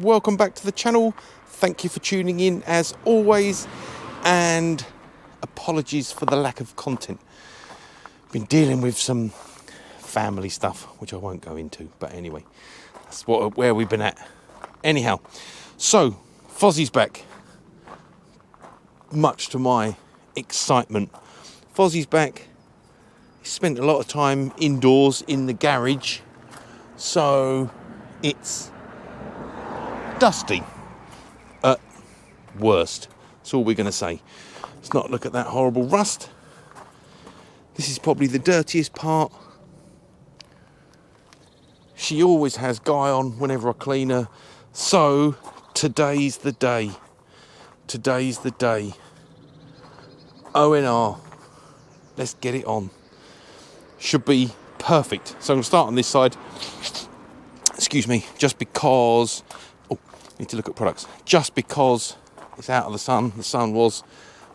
welcome back to the channel. Thank you for tuning in as always, and apologies for the lack of content. Been dealing with some family stuff which I won't go into, but anyway, that's where we've been at. Anyhow, so Fozzie's back, much to my excitement. Fozzie's back. He spent a lot of time indoors in the garage, so it's dusty at worst. That's all we're going to say. Let's not look at that horrible rust. This is probably the dirtiest part. She always has Guy on whenever I clean her, so today's the day. Today's the day. ONR, let's get it on. Should be perfect. So I'm going to start on this side. Excuse me, just because, need to look at products. Just because it's out of the sun was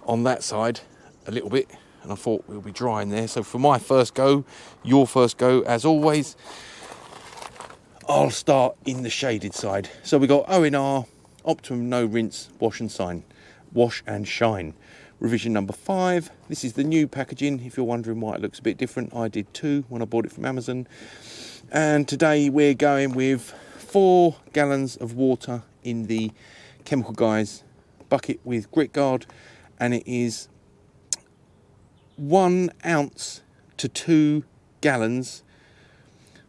on that side a little bit, and I thought we'll be drying there. So for my first go, your first go, as always, I'll start in the shaded side. So we got ONR Optimum No Rinse Wash and Shine. Revision number 5. This is the new packaging. If you're wondering why it looks a bit different, I did too when I bought it from Amazon. And today we're going with 4 gallons of water in the Chemical Guys bucket with grit guard, and it is 1 ounce to 2 gallons.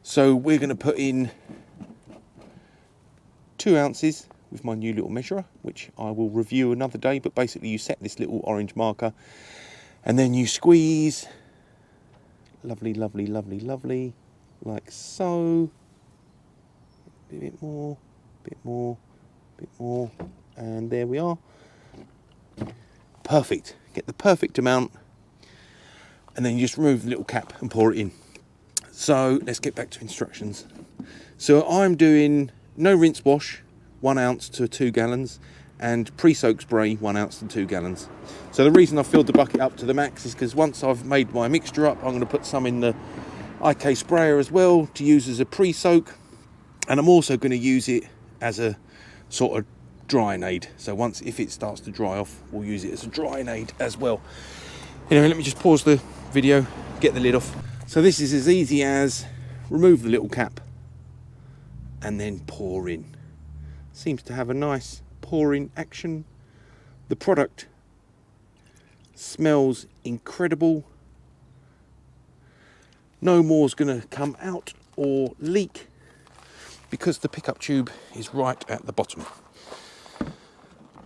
So we're going to put in 2 ounces with my new little measurer, which I will review another day. But basically you set this little orange marker and then you squeeze, lovely, lovely, lovely, lovely, like so. A bit more, bit more, bit more, and there we are. Perfect. Get the perfect amount, and then you just remove the little cap and pour it in. So let's get back to instructions. So I'm doing no rinse wash, 1 ounce to 2 gallons, and pre-soak spray, 1 ounce to 2 gallons. So the reason I filled the bucket up to the max is because once I've made my mixture up, I'm going to put some in the IK sprayer as well to use as a pre-soak, and I'm also going to use it as a sort of drying aid. So once, if it starts to dry off, we'll use it as a drying aid as well. Anyway, let me just pause the video, get the lid off. So this is as easy as remove the little cap and then pour in. Seems to have a nice pouring action. The product smells incredible. No more's going to come out or leak because the pickup tube is right at the bottom.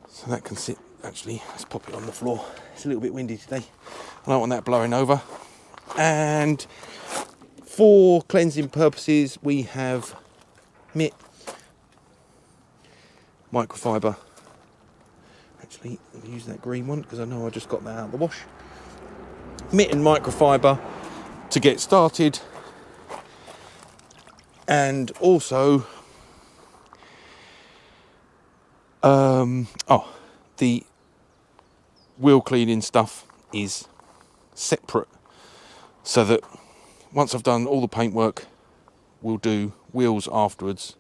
So that can sit, actually, let's pop it on the floor. It's a little bit windy today. I don't want that blowing over. And for cleansing purposes, we have mitt, microfiber. Actually, I'll use that green one because I know I just got that out of the wash. Mitt and microfiber to get started, and also the wheel cleaning stuff is separate, so that once I've done all the paintwork, we'll do wheels afterwards,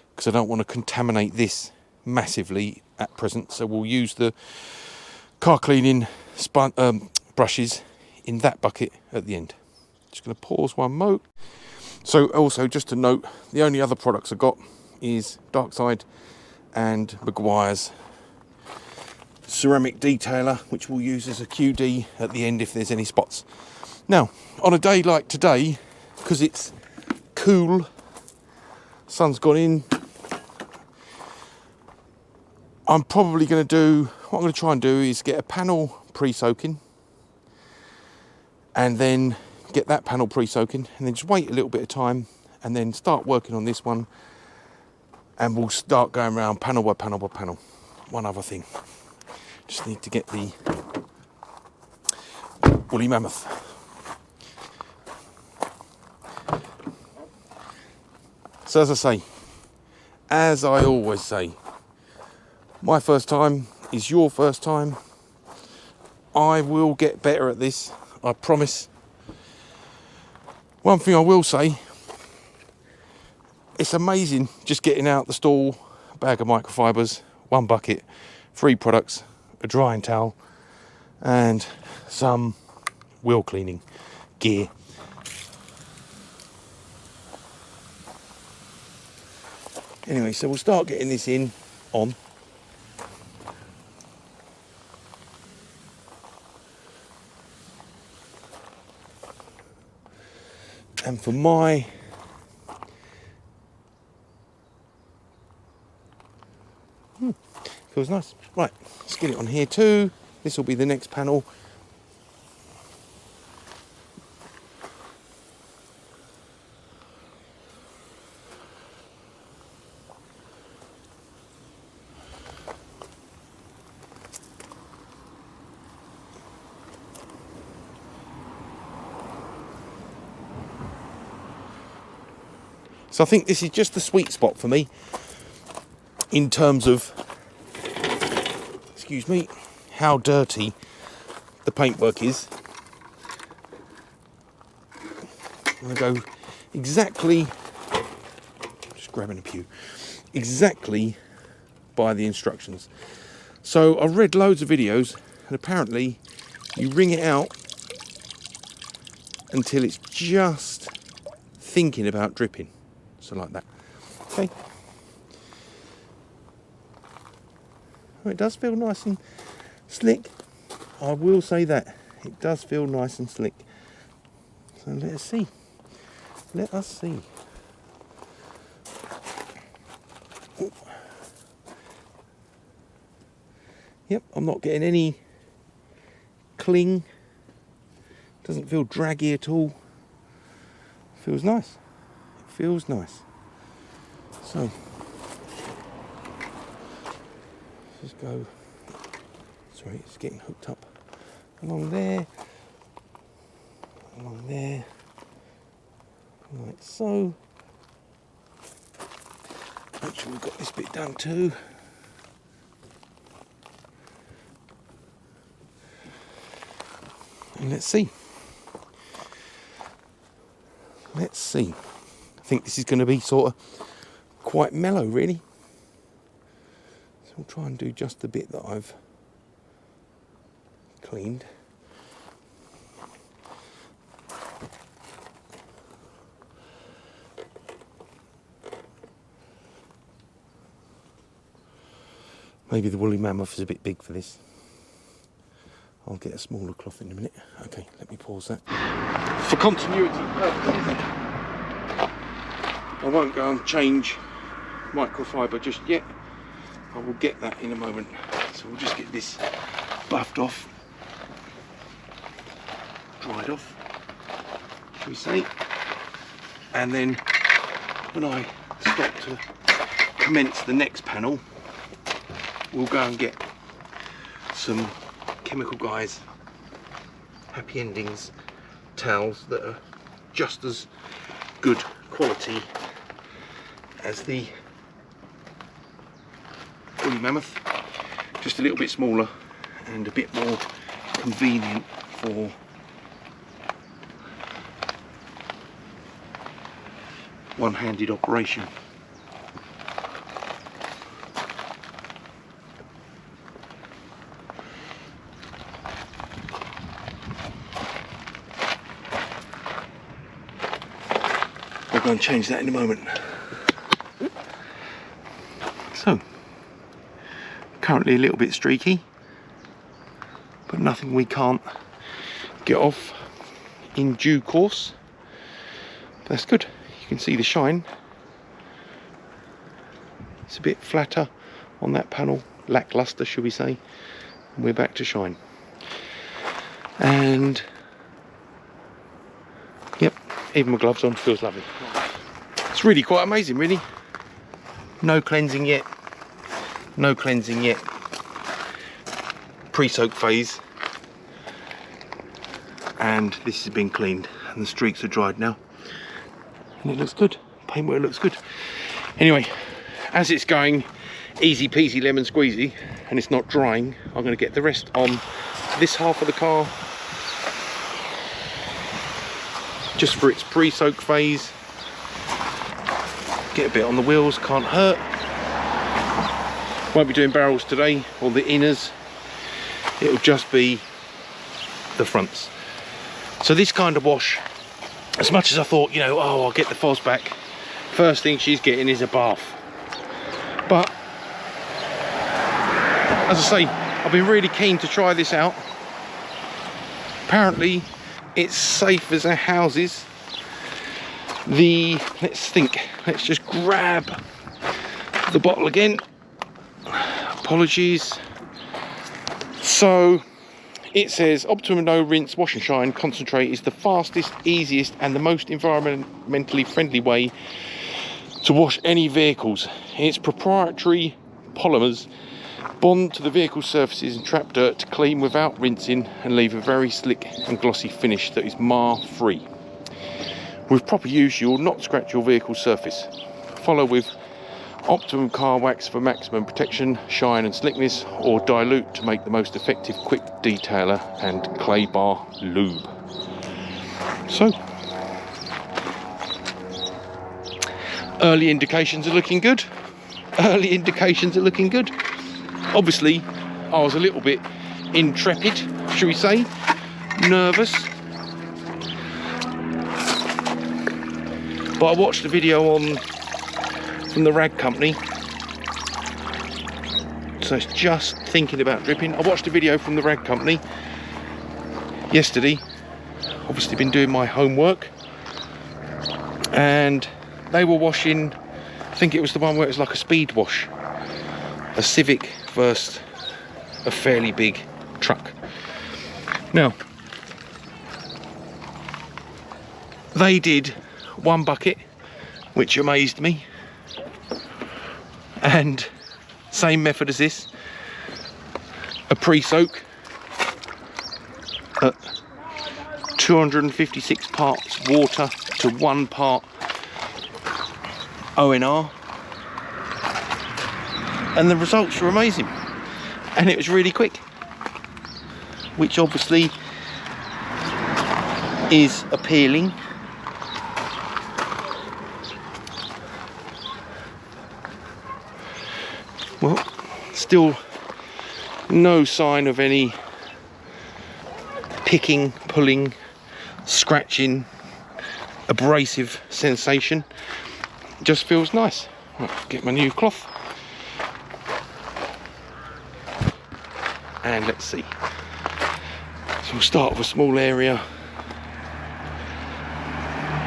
because I don't want to contaminate this massively at present. So we'll use the car cleaning brushes in that bucket at the end. Just going to pause one mo. So also, just to note, the only other products I got is Darkside and Maguire's ceramic detailer, which we'll use as a QD at the end if there's any spots. Now, on a day like today, because it's cool, sun's gone in, I'm probably going to do, what I'm going to try and do is get a panel pre-soaking, and then get that panel pre-soaking, and then just wait a little bit of time, and then start working on this one, and we'll start going around panel by panel by panel. One other thing, just need to get the woolly mammoth. So as I always say, my first time is your first time. I will get better at this, I promise. One thing I will say, it's amazing just getting out the stall, a bag of microfibers, 1 bucket, 3 products, a drying towel, and some wheel cleaning gear. Anyway, so we'll start getting this on. And for my feels nice. Right, let's get it on here too. This will be the next panel. So I think this is just the sweet spot for me in terms of, excuse me, how dirty the paintwork is. I'm going to go exactly, just grabbing a pew, exactly by the instructions. So I've read loads of videos, and apparently you wring it out until it's just thinking about dripping. So like that. Okay. Well, it does feel nice and slick. I will say that. It does feel nice and slick. So let us see. Let us see. Ooh. Yep, I'm not getting any cling. Doesn't feel draggy at all. Feels nice. Feels nice. So just go, sorry, it's getting hooked up along there, like so. Make sure we've got this bit done too. And let's see. I think this is going to be sort of quite mellow, really. So I'll try and do just the bit that I've cleaned. Maybe the woolly mammoth is a bit big for this. I'll get a smaller cloth in a minute. Okay, let me pause that. For continuity purposes, I won't go and change microfiber just yet. I will get that in a moment. So we'll just get this buffed off, dried off, shall we say. And then when I stop to commence the next panel, we'll go and get some Chemical Guys Happy Endings towels that are just as good quality as the woolly mammoth, just a little bit smaller and a bit more convenient for one-handed operation. I'll go and change that in a moment. So, currently a little bit streaky, but nothing we can't get off in due course. That's good. You can see the shine. It's a bit flatter on that panel, lackluster, should we say. And we're back to shine. And yep, even my gloves on, feels lovely. It's really quite amazing, really. No cleansing yet. No cleansing yet. Pre-soak phase. And this has been cleaned and the streaks are dried now. And it looks good. Paintwork looks good. Anyway, as it's going easy peasy lemon squeezy and it's not drying, I'm going to get the rest on this half of the car just for its pre-soak phase. Get a bit on the wheels, can't hurt. Won't be doing barrels today, or the inners. It'll just be the fronts. So this kind of wash, as much as I thought, you know, oh, I'll get the Foz back, first thing she's getting is a bath. But as I say, I've been really keen to try this out. Apparently it's safe as our houses. Let's just grab the bottle again. Apologies. So it says Optimum No Rinse Wash and Shine Concentrate is the fastest, easiest and the most environmentally friendly way to wash any vehicles. Its proprietary polymers bond to the vehicle surfaces and trap dirt to clean without rinsing and leave a very slick and glossy finish that is mar free. With proper use you will not scratch your vehicle surface. Follow with Optimum Car Wax for maximum protection, shine and slickness, or dilute to make the most effective quick detailer and clay bar lube. So early indications are looking good. Early indications are looking good. Obviously I was a little bit intrepid, should we say, nervous, but I watched a video from the rag company, so it's just thinking about dripping. I watched a video from the rag company yesterday, obviously been doing my homework, and they were washing, I think it was the one where it was like a speed wash, a Civic versus a fairly big truck. Now they did one bucket, which amazed me, and same method as this, a pre-soak at 256 parts water to 1 part ONR, and the results were amazing, and it was really quick, which obviously is appealing. Well, still no sign of any picking, pulling, scratching, abrasive sensation. Just feels nice. Right, get my new cloth. And let's see. So we'll start with a small area.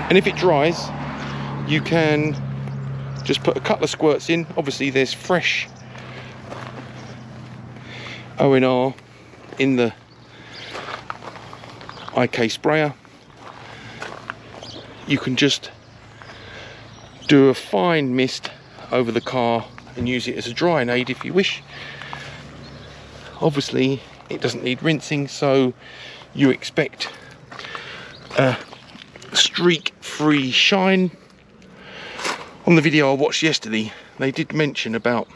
And if it dries, you can just put a couple of squirts in. Obviously there's fresh ONR in the IK sprayer. You can just do a fine mist over the car and use it as a drying aid if you wish. Obviously it doesn't need rinsing, so you expect a streak-free shine. On the video I watched yesterday, they did mention about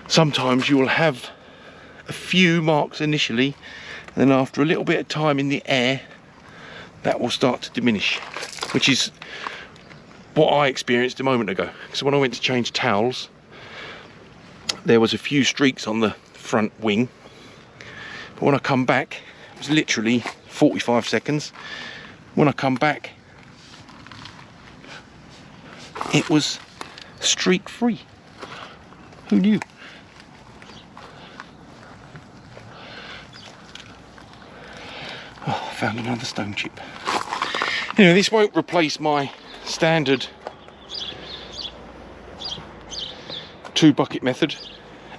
sometimes you will have a few marks initially, and then after a little bit of time in the air that will start to diminish, which is what I experienced a moment ago. So when I went to change towels, there was a few streaks on the front wing, but when I come back, it was literally 45 seconds. When I come back, it was streak free. Who knew? Oh, I found another stone chip. You know, this won't replace my standard 2-bucket method,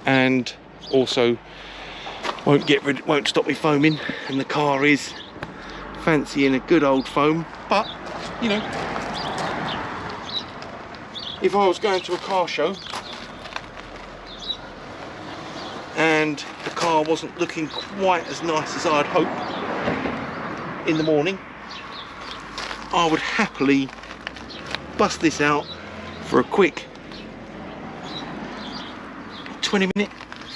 and also won't stop me foaming, and the car is fancying a good old foam. But you know, if I was going to a car show and the car wasn't looking quite as nice as I'd hoped in the morning, I would happily bust this out for a quick 20-minute,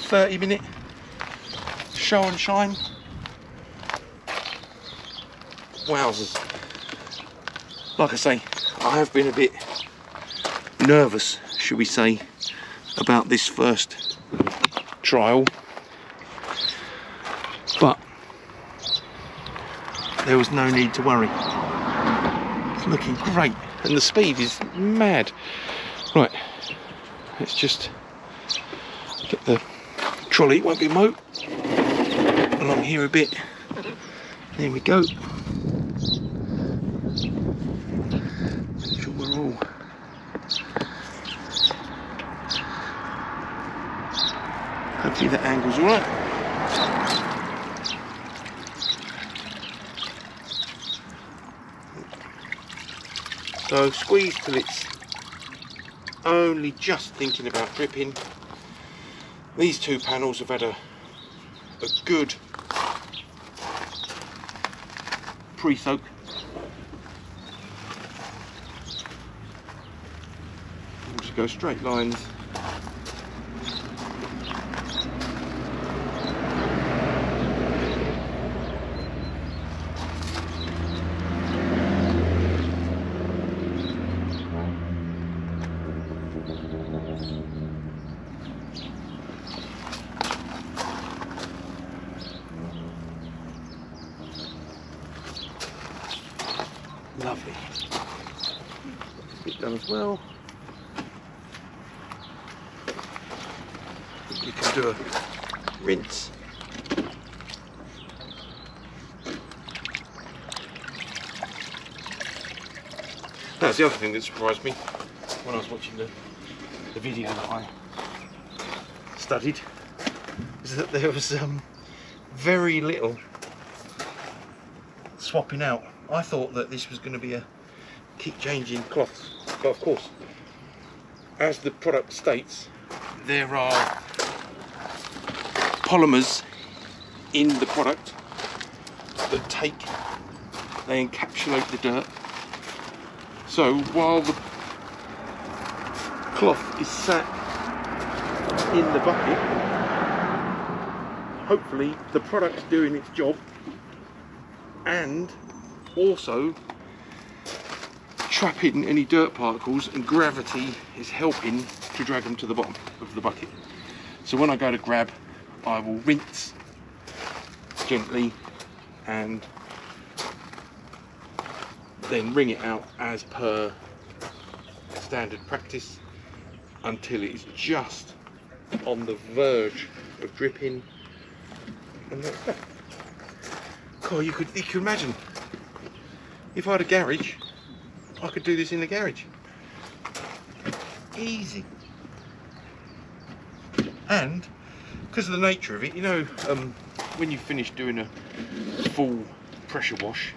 30-minute show and shine. Wowzers. Like I say, I have been a bit nervous, should we say, about this first trial, but there was no need to worry. It's looking great, and the speed is mad. Right, let's just get the trolley, it won't be moat, along here a bit. There we go. Make sure we're all hopefully that angle's alright. So squeeze till it's only just thinking about dripping. These two panels have had a good pre-soak. We'll just go straight lines. Lovely. Bit done as well. You can do a rinse. That's the other thing that surprised me when I was watching the video that I studied, is that there was very little swapping out. I thought that this was going to be a keep changing cloths, but of course, as the product states, there are polymers in the product that they encapsulate the dirt. So while the cloth is sat in the bucket, hopefully the product's doing its job, and also trapping any dirt particles, and gravity is helping to drag them to the bottom of the bucket. So when I go to grab, I will rinse gently and then wring it out as per standard practice until it is just on the verge of dripping, and that's that. God, you could imagine if I had a garage, I could do this in the garage. Easy. And because of the nature of it, you know, when you finish doing a full pressure wash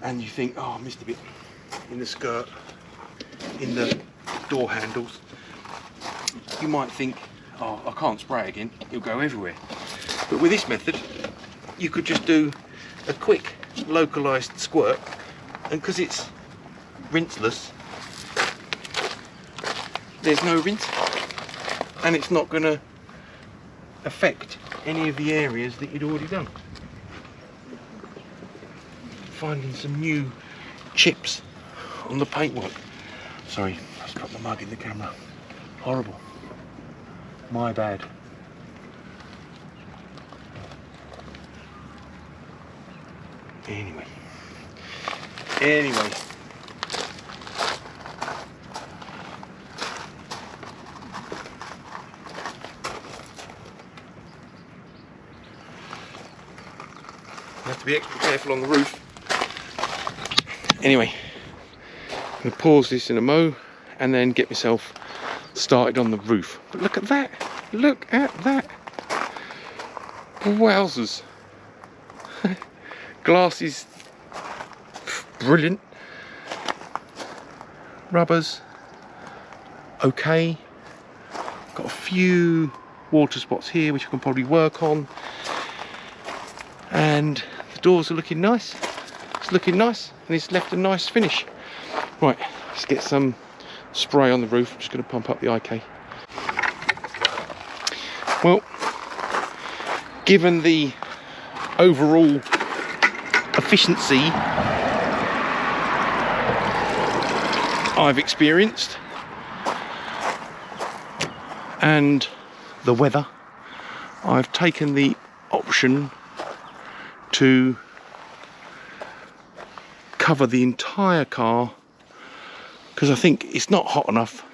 and you think, oh, I missed a bit in the skirt, in the door handles, you might think, oh, I can't spray again, it'll go everywhere. But with this method, you could just do a quick localized squirt, and because it's rinseless, there's no rinse, and it's not going to affect any of the areas that you'd already done. Finding some new chips on the paintwork. Sorry, I just dropped the mug in the camera. Horrible. My bad. Anyway. You have to be extra careful on the roof. Anyway, I'm going to pause this in a mo and then get myself started on the roof. But look at that! Look at that! Wowzers! Glass is brilliant. Rubbers, okay. Got a few water spots here which I can probably work on. And the doors are looking nice. It's looking nice, and it's left a nice finish. Right, let's get some spray on the roof. I'm just going to pump up the IK. Well, given the overall efficiency I've experienced, and the weather, I've taken the option to cover the entire car, because I think it's not hot enough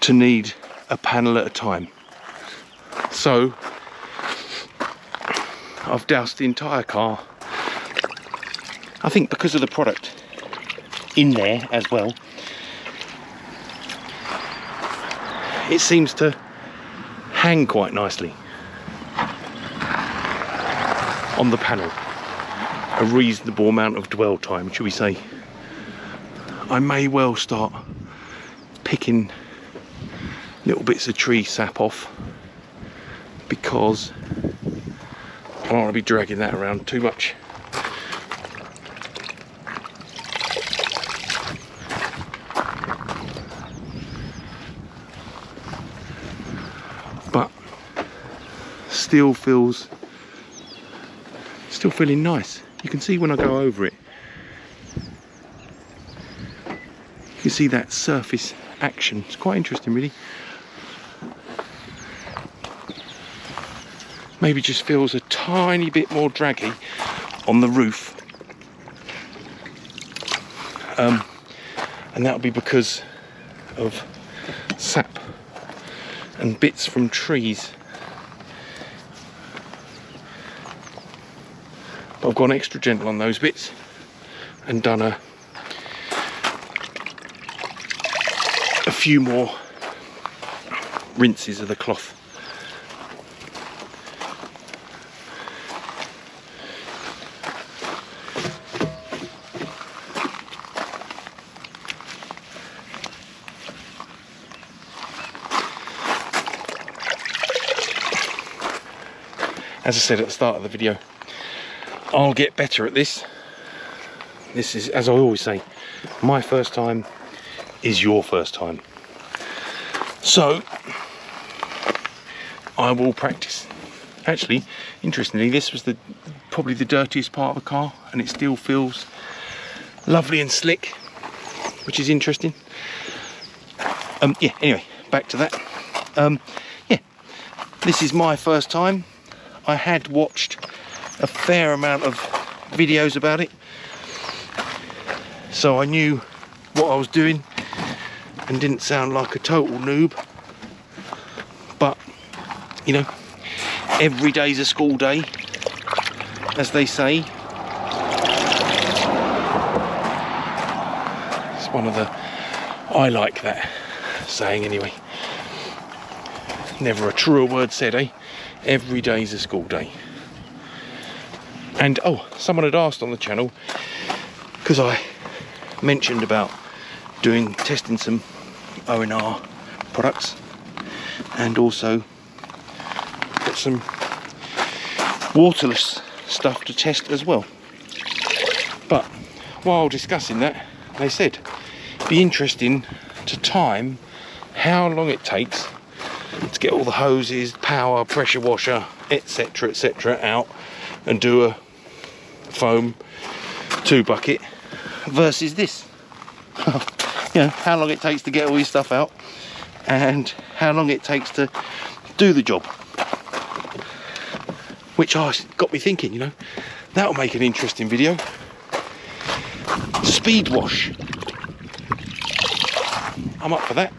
to need a panel at a time. So I've doused the entire car. I think because of the product in there as well, it seems to hang quite nicely on the panel. A reasonable amount of dwell time, should we say. I may well start picking little bits of tree sap off, because I don't want to be dragging that around too much. But still feeling nice. You can see when I go over it, you can see that surface action. It's quite interesting, really. Maybe just feels a tiny bit more draggy on the roof, and that'll be because of sap and bits from trees. But I've gone extra gentle on those bits and done a few more rinses of the cloth. As I said at the start of the video, I'll get better at this. This is, as I always say, my first time is your first time. So I will practice. Actually, interestingly, this was probably the dirtiest part of the car, and it still feels lovely and slick, which is interesting. Yeah, anyway, back to that. Yeah, this is my first time. I had watched a fair amount of videos about it, so I knew what I was doing and didn't sound like a total noob. But you know, every day's a school day, as they say. It's one of the, I like that saying anyway. Never a truer word said, eh? Every day's a school day. And oh, someone had asked on the channel, because I mentioned about testing some ONR products, and also got some waterless stuff to test as well. But while discussing that, they said it'd be interesting to time how long it takes to get all the hoses, power, pressure washer, etc out and do a foam 2 bucket versus this. You know, how long it takes to get all your stuff out and how long it takes to do the job, which got me thinking, you know, that'll make an interesting video. Speed wash, I'm up for that.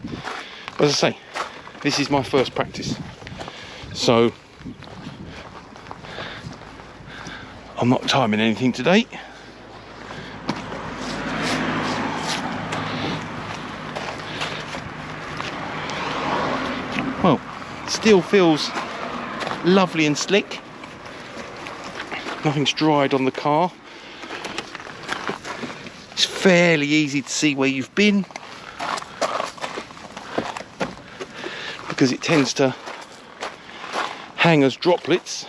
As I say, this is my first practice, so I'm not timing anything today. Well, it still feels lovely and slick. Nothing's dried on the car. It's fairly easy to see where you've been, because it tends to hang as droplets.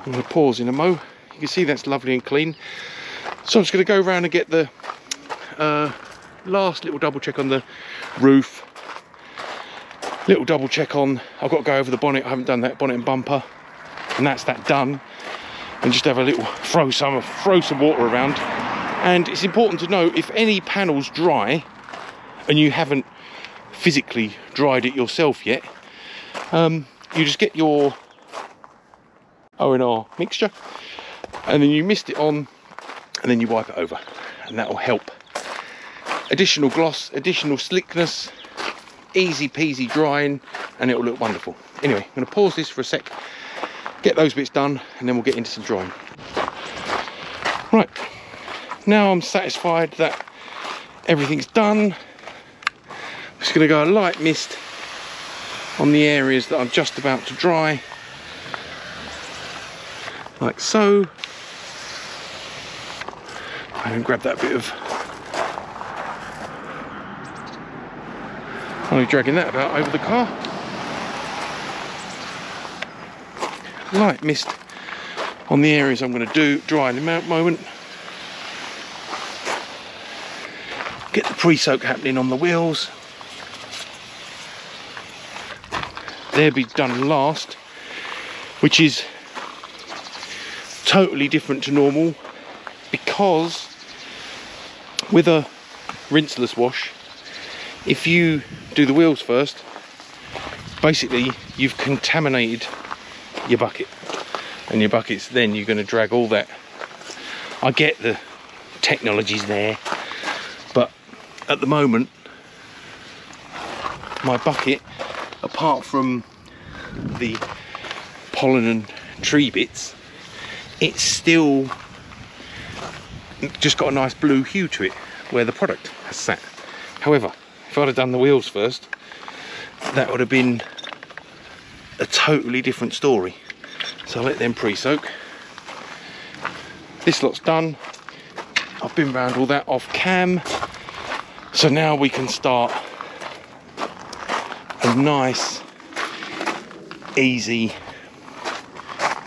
I'm going to pause in a mo. You can see that's lovely and clean. So I'm just going to go around and get the last little double check on the roof. Little double check on, I've got to go over the bonnet, I haven't done that, bonnet and bumper. And that's that done. And just have a little, throw some water around. And it's important to know, if any panel's dry and you haven't physically dried it yourself yet, you just get your ONR mixture and then you mist it on and then you wipe it over, and that will help. Additional gloss, additional slickness, easy peasy drying, and it will look wonderful. Anyway, I'm going to pause this for a sec, get those bits done, and then we'll get into some drying. Right, now I'm satisfied that everything's done. I'm just going to go a light mist on the areas that I'm just about to dry, like so. And grab that bit of, only dragging that about over the car. Light mist on the areas I'm going to dry in a moment. Get the pre-soak happening on the wheels. They'll be done last, which is totally different to normal, because with a rinseless wash, if you do the wheels first, basically you've contaminated your bucket, and your buckets, then you're going to drag all that. I get the technology's there, but at the moment my bucket, apart from the pollen and tree bits, it's still just got a nice blue hue to it where the product has sat. However, if I'd have done the wheels first, that would have been a totally different story. So I'll let them pre-soak. This lot's done. I've been around all that off cam, so now we can start a nice easy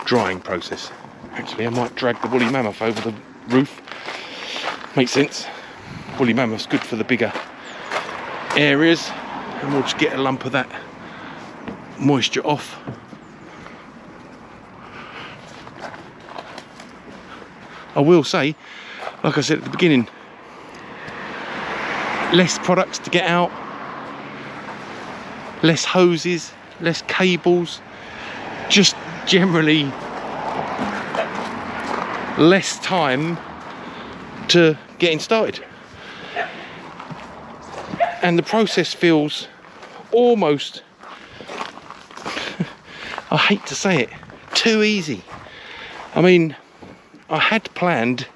drying process. Actually, I might drag the woolly mammoth over the roof. Makes sense. Woolly mammoth's good for the bigger areas, and we'll just get a lump of that moisture off. I will say, like I said at the beginning, less products to get out, less hoses, less cables, just generally less time to getting started, and the process feels almost I hate to say it, too easy. I mean, I had planned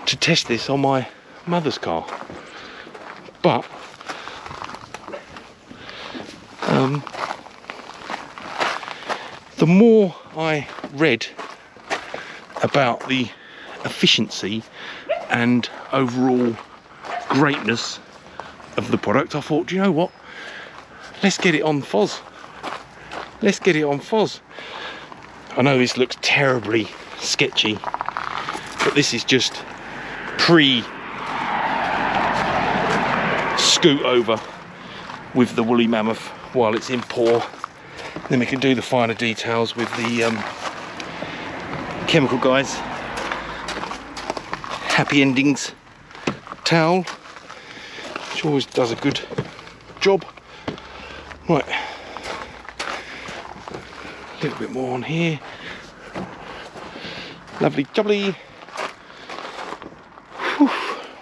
to test this on my mother's car, but the more I read about the efficiency and overall greatness of the product, I thought, do you know what, let's get it on Foz. Let's get it on Foz. I know this looks terribly sketchy, but this is just pre-scoot over with the woolly mammoth while it's in pour. Then we can do the finer details with the chemical guys. Happy Endings towel, which always does a good job. Right, a little bit more on here. Lovely jubbly. Whew.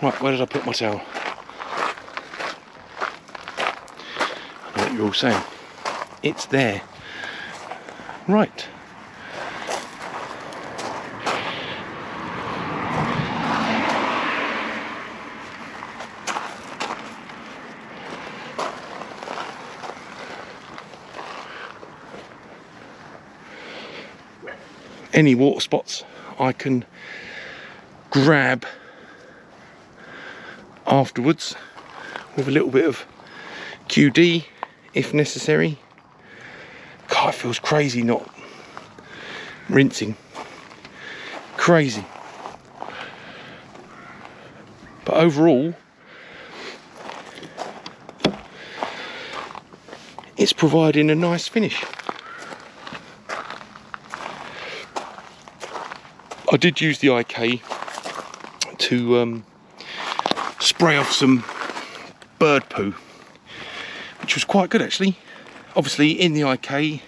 Right, where did I put my towel? I know what you're all saying. It's there. Right. Any water spots I can grab afterwards with a little bit of QD if necessary. God, it feels crazy not rinsing. Crazy. But overall, it's providing a nice finish. I did use the IK to spray off some bird poo, which was quite good actually. Obviously in the IK,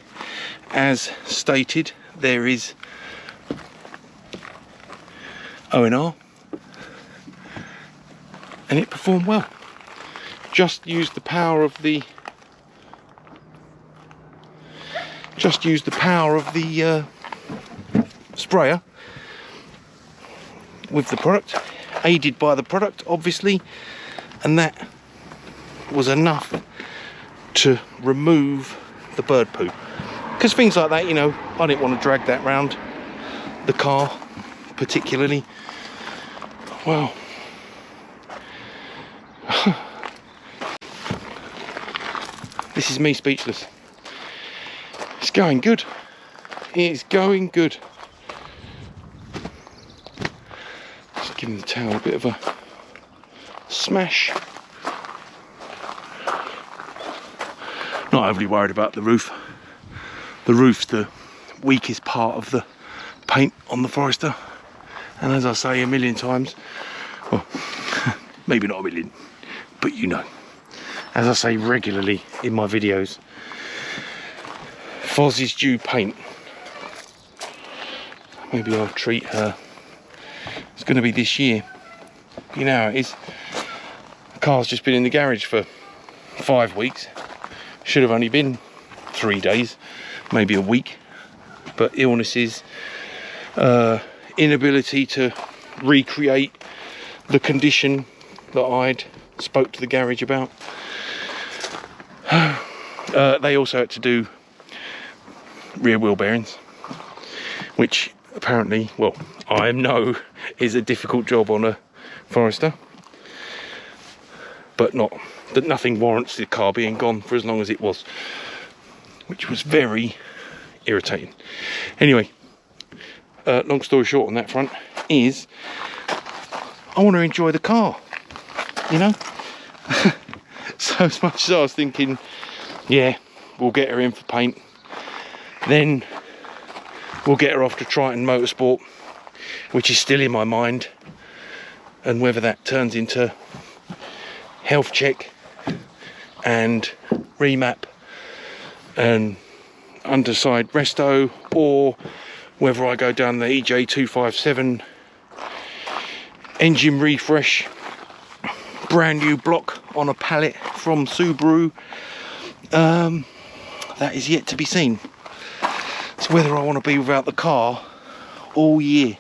as stated, there is ONR, and it performed well. Just used the power of the sprayer with the product, aided by the product obviously, and that was enough to remove the bird poo. Because things like that, you know, I didn't want to drag that round the car particularly. Well, this is me speechless. It's going good. It's going good. Just giving the towel a bit of a smash. Not overly worried about the roof. The roof's the weakest part of the paint on the Forester. And as I say a million times, well, maybe not a million, but you know, as I say regularly in my videos, Foz is due paint. Maybe I'll treat her. It's going to be this year. You know how it is. The car's just been in the garage for 5 weeks. Should have only been 3 days, maybe a week. But illnesses, inability to recreate the condition that I'd spoke to the garage about. They also had to do rear wheel bearings, which apparently, well, I know is a difficult job on a Forester, but not that nothing warrants the car being gone for as long as it was, which was very irritating. Anyway, long story short on that front is I want to enjoy the car, you know. So as much as I was thinking, yeah, we'll get her in for paint, then we'll get her off to Triton Motorsport, which is still in my mind, and whether that turns into health check and remap and underside resto, or whether I go down the EJ257 engine refresh, brand new block on a pallet from Subaru, that is yet to be seen. It's whether I want to be without the car all year.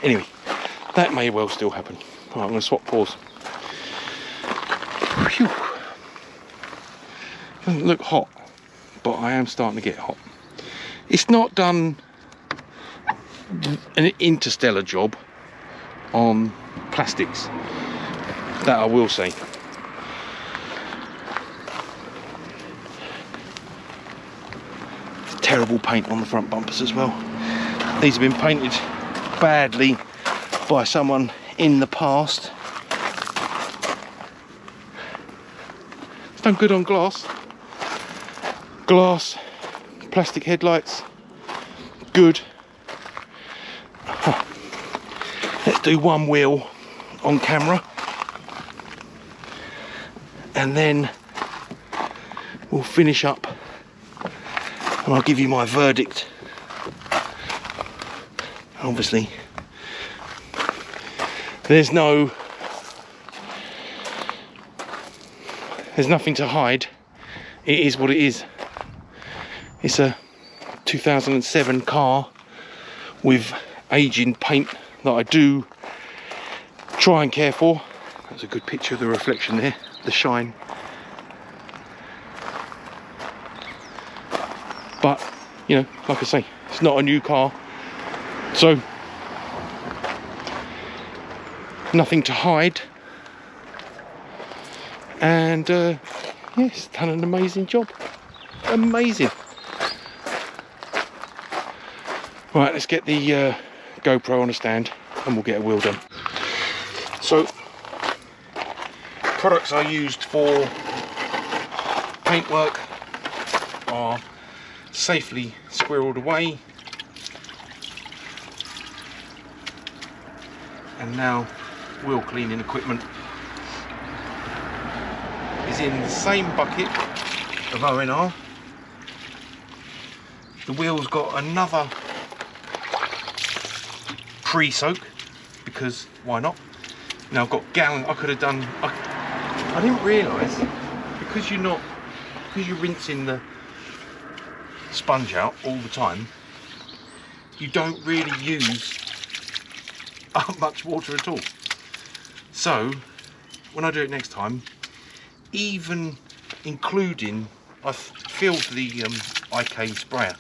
Anyway, that may well still happen. Right, I'm going to swap paws. Phew. Doesn't look hot, but I am starting to get hot. It's not done an interstellar job on plastics, that I will say. It's terrible paint on the front bumpers as well. These have been painted badly by someone in the past. It's done good on glass. Glass, plastic headlights, good. Let's do one wheel on camera, and then we'll finish up and I'll give you my verdict. Obviously there's nothing to hide. It is what it is. It's a 2007 car with aging paint that I do try and care for. That's a good picture of the reflection there, the shine. But, you know, like I say, it's not a new car, so nothing to hide. And yeah, it's done an amazing job. Amazing. Right, let's get the GoPro on a stand and we'll get a wheel done. So, products I used for paintwork are safely squirreled away, and now wheel cleaning equipment is in the same bucket of ONR. The wheel's got another pre-soak, because why not? Now I've got gallon. I could have done. I didn't realise, because you're rinsing the sponge out all the time, you don't really use much water at all. So when I do it next time, even including, I've filled the IK sprayer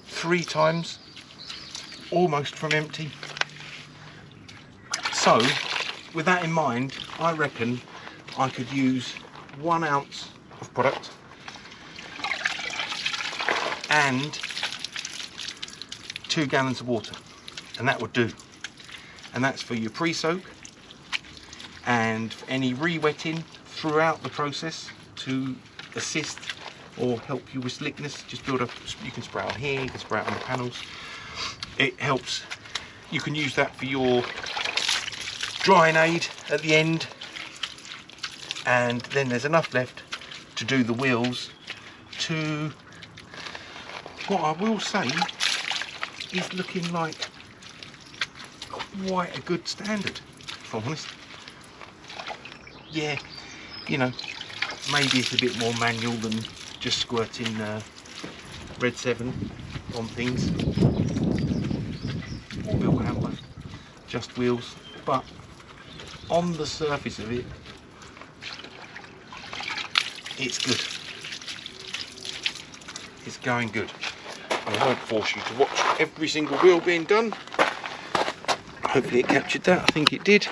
3 times, almost from empty. So with that in mind, I reckon I could use 1 ounce of product and 2 gallons of water, and that would do. And that's for your pre-soak and any re-wetting throughout the process to assist or help you with slickness. Just build up. You can spray on here, you can spray it on the panels. It helps. You can use that for your drying aid at the end, and then there's enough left to do the wheels to what I will say is looking like quite a good standard, if I'm honest. Yeah, you know, maybe it's a bit more manual than just squirting Red 7 on things, or wheel hamper, just wheels, but on the surface of it, it's good. It's going good. I won't force you to watch every single wheel being done. Hopefully it captured that. I think it did.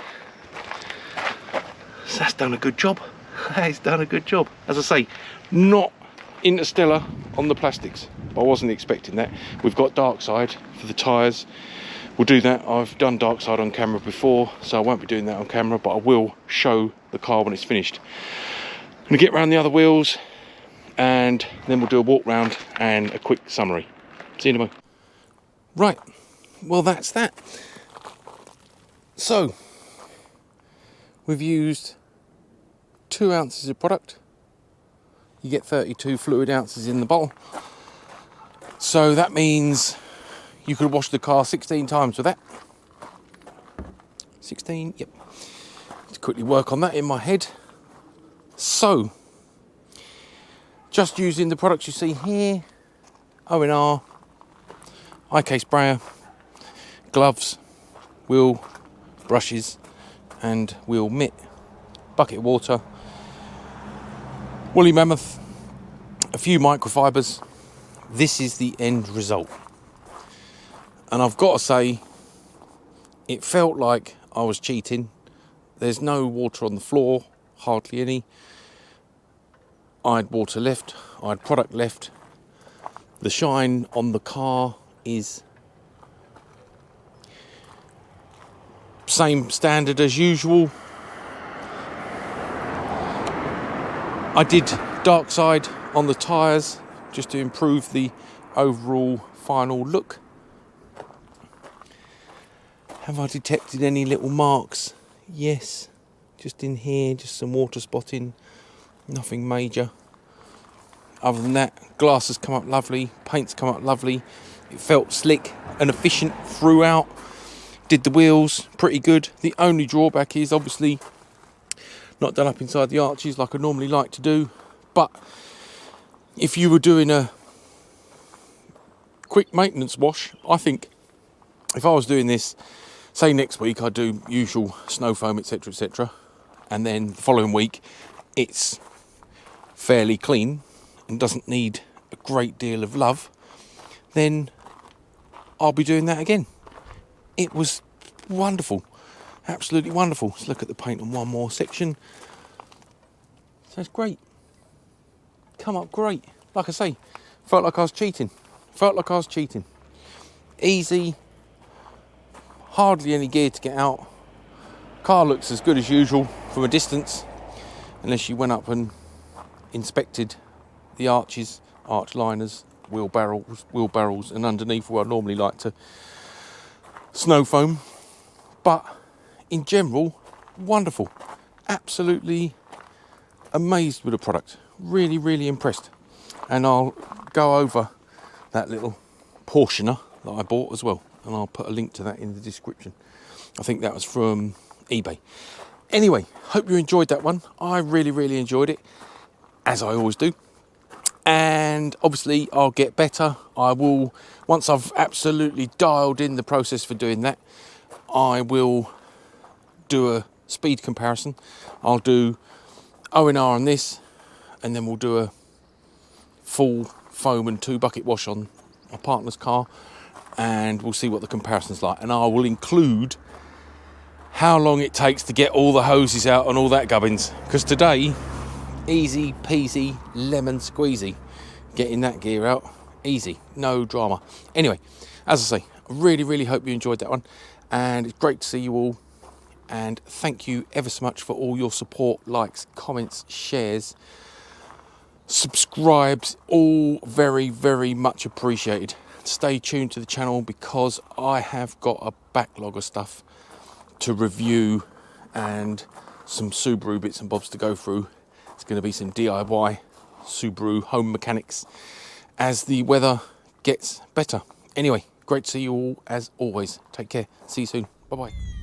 So that's done a good job. It's done a good job. As I say, not interstellar on the plastics. I wasn't expecting that. We've got dark side for the tyres. We'll do that. I've done dark side on camera before, so I won't be doing that on camera, but I will show the car when it's finished. I'm going to get around the other wheels, and then we'll do a walk round and a quick summary. See you in a moment. Right, well that's that. So, we've used 2 ounces of product. You get 32 fluid ounces in the bottle. So that means you could wash the car 16 times with that. 16, yep. Let's quickly work on that in my head. So, just using the products you see here, ONR, IK sprayer, gloves, wheel brushes and wheel mitt, bucket of water, woolly mammoth, a few microfibers. This is the end result. And I've got to say, it felt like I was cheating. There's no water on the floor, hardly any. I had water left, I had product left. The shine on the car is same standard as usual. I did dark side on the tyres just to improve the overall final look. Have I detected any little marks? Yes, just in here, just some water spotting, nothing major. Other than that, glass has come up lovely, paint's come up lovely. It felt slick and efficient throughout. Did the wheels pretty good. The only drawback is obviously not done up inside the arches like I normally like to do. But if you were doing a quick maintenance wash, I think if I was doing this, say next week I do usual snow foam, etc, etc, and then the following week it's fairly clean and doesn't need a great deal of love, then I'll be doing that again. It was wonderful, absolutely wonderful. Let's look at the paint on one more section. So it's great, come up great. Like I say, felt like I was cheating. Easy, hardly any gear to get out. Car looks as good as usual from a distance, unless you went up and inspected the arches, arch liners, wheel barrels, and underneath where I normally like to snow foam. But in general, wonderful. Absolutely amazed with the product. really, really impressed. And I'll go over that little portioner that I bought as well, and I'll put a link to that in the description. I think that was from eBay. Anyway, hope you enjoyed that one. I really, really enjoyed it, as I always do. And obviously I'll get better. I will, once I've absolutely dialed in the process for doing that, I will do a speed comparison. I'll do ONR on this, and then we'll do a full foam and 2 bucket wash on my partner's car, and we'll see what the comparison's like. And I will include how long it takes to get all the hoses out and all that gubbins, because today, easy peasy lemon squeezy getting that gear out, easy, no drama. Anyway, as I say, I really, really hope you enjoyed that one, and it's great to see you all. And thank you ever so much for all your support, likes, comments, shares, subscribes, all very, very much appreciated. Stay tuned to the channel, because I have got a backlog of stuff to review and some Subaru bits and bobs to go through. It's going to be some DIY Subaru home mechanics as the weather gets better. Anyway, great to see you all as always. Take care. See you soon. Bye bye.